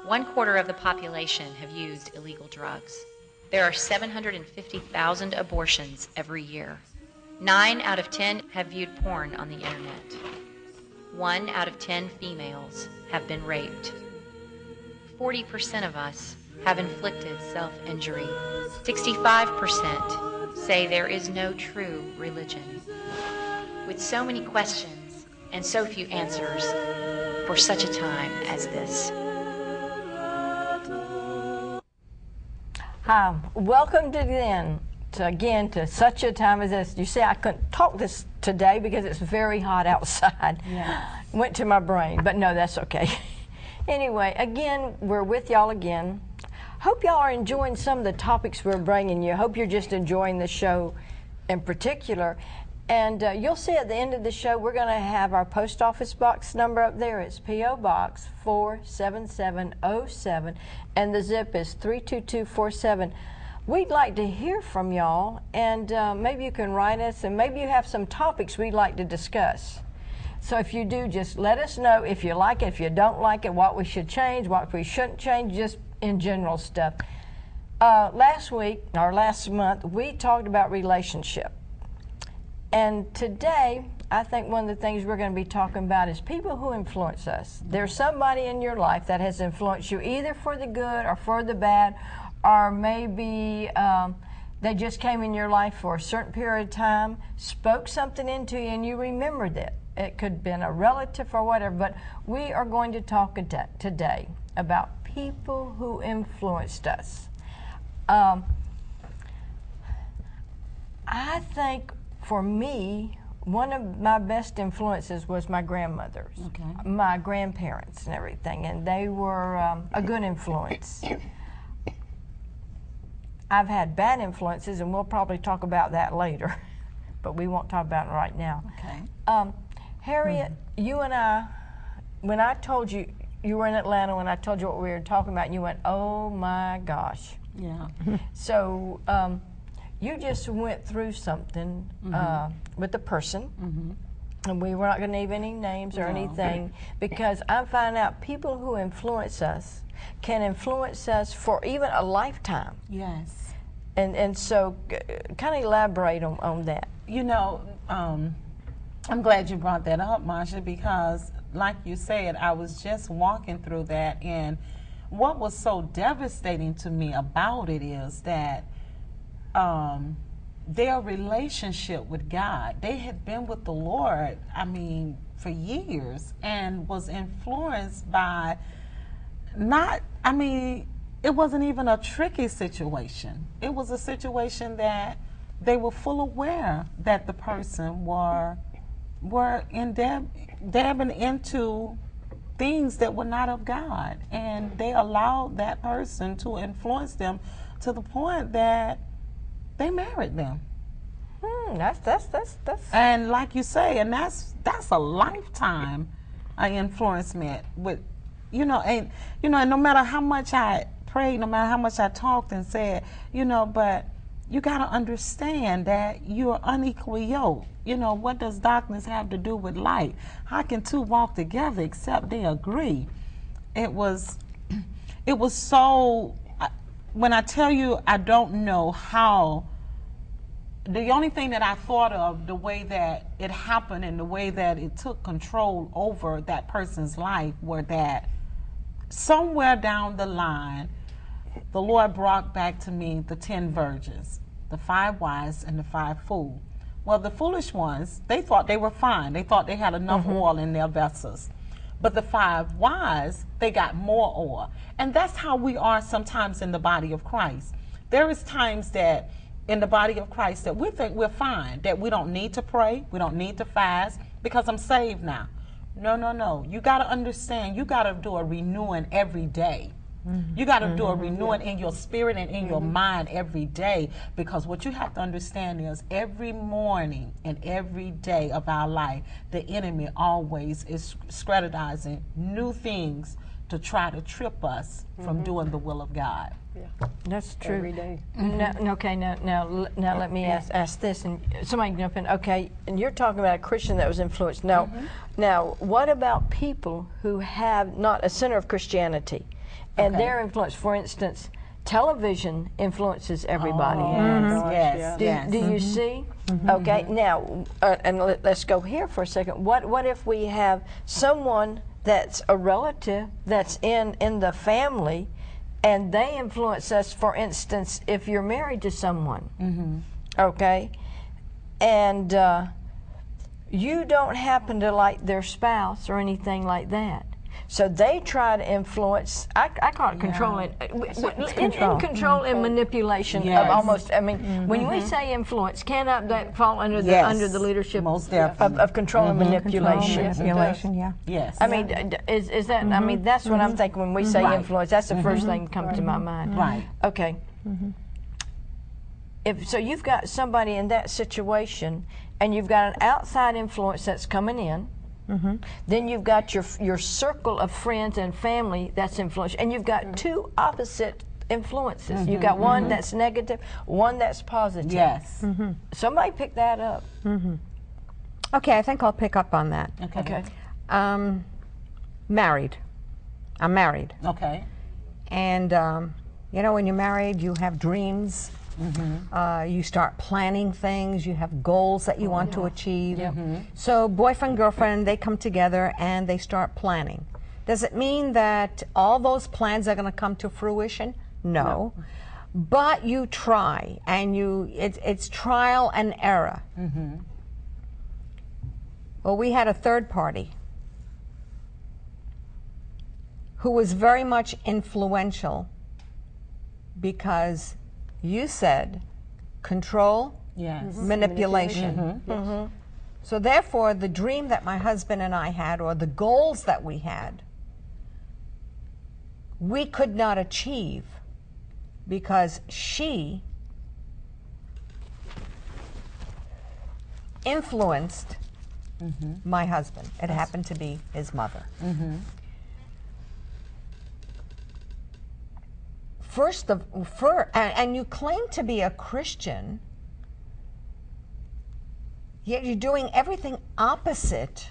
1/4 of the population have used illegal drugs. There are 750,000 abortions every year. 9 out of 10 have viewed porn on the internet. 1 out of 10 females have been raped. 40% of us have inflicted self-injury. 65% say there is no true religion. With so many questions and so few answers for such a time as this. Hi, welcome to such a time as this. You see, I couldn't talk this today because it's very hot outside. Yeah. Went to my brain, but no, that's okay. Anyway, again, we're with y'all again. Hope y'all are enjoying some of the topics we're bringing you. Hope you're just enjoying the show in particular. And you'll see at the end of the show, we're going to have our post office box number up there. It's P.O. Box 47707, and the zip is 32247. We'd like to hear from y'all, and maybe you can write us, and maybe you have some topics we'd like to discuss. So if you do, just let us know if you like it, if you don't like it, what we should change, what we shouldn't change, just in general stuff. Last month, we talked about relationship. And today, I think one of the things we're going to be talking about is people who influence us. There's somebody in your life that has influenced you either for the good or for the bad, or maybe they just came in your life for a certain period of time, spoke something into you, and you remembered it. It could have been a relative or whatever, but we are going to talk today about people who influenced us. I think for me, one of my best influences was my grandmothers, my grandparents and everything, and they were a good influence. I've had bad influences, and we'll probably talk about that later, but we won't talk about it right now. Okay. Harriet, you and I, when I told you, you were in Atlanta when I told you what we were talking about, and you went, oh my gosh. Yeah. So you just went through something with a person, and we were not going to name any names or anything, because I'm finding out people who influence us can influence us for even a lifetime. Yes. And so kind of elaborate on that. You know, I'm glad you brought that up, Marsha, because like you said, I was just walking through that, and what was so devastating to me about it is that their relationship with God, they had been with the Lord, I mean, for years, and was influenced by it wasn't even a tricky situation. It was a situation that they were full aware that the person were dabbing into things that were not of God, and they allowed that person to influence them to the point that they married them. That's And like you say, and that's a lifetime influencement with, and no matter how much I prayed, no matter how much I talked and said, but you got to understand that you're unequally yoked. What does darkness have to do with light? How can two walk together except they agree? It was so, when I tell you I don't know how, the only thing that I thought of, the way that it happened and the way that it took control over that person's life, were that somewhere down the line, the Lord brought back to me the 10 virgins, the 5 wise and the 5 fools. Well, the foolish ones, they thought they were fine. They thought they had enough oil in their vessels. But the 5 wise, they got more oil. And that's how we are sometimes in the body of Christ. There is times that in the body of Christ that we think we're fine, that we don't need to pray, we don't need to fast, because I'm saved now. No. You got to understand, you got to do a renewing every day. You got to do a renewing in your spirit and in your mind every day, because what you have to understand is every morning and every day of our life, the enemy always is strategizing new things to try to trip us from doing the will of God. That's true. Every day. Okay, now let me ask this, and somebody can jump in. Okay, and you're talking about a Christian that was influenced. Now, what about people who have not a center of Christianity, and Okay. their influence. For instance, television influences everybody. Yes. Do you see? Okay, now, and let's go here for a second. What if we have someone that's a relative that's in the family, and they influence us? For instance, if you're married to someone, okay, and you don't happen to like their spouse or anything like that. So they try to influence. I call it controlling, in control and manipulation of almost. I mean, when we say influence, cannot that fall under the leadership Most definitely. of control and manipulation? Manipulation, yeah. Yes. I mean, is that? I mean, that's what I'm thinking when we say influence. That's the first thing that comes to my mind. Right. Okay. So you've got somebody in that situation, and you've got an outside influence that's coming in. Then you've got your circle of friends and family that's influential, and you've got two opposite influences. You've got one that's negative, one that's positive. Yes. Somebody pick that up. Okay, I think I'll pick up on that. Okay. Married. I'm married. Okay. And, you know, when you're married, you have dreams. You start planning things. You have goals that you want to achieve. So boyfriend, girlfriend, they come together and they start planning. Does it mean that all those plans are going to come to fruition? No. But you try, and it's trial and error. Well, we had a third party who was very much influential because you said control, Yes. manipulation. So therefore, the dream that my husband and I had, or the goals that we had, we could not achieve because she influenced my husband. It happened to be his mother. And you claim to be a Christian, yet you're doing everything opposite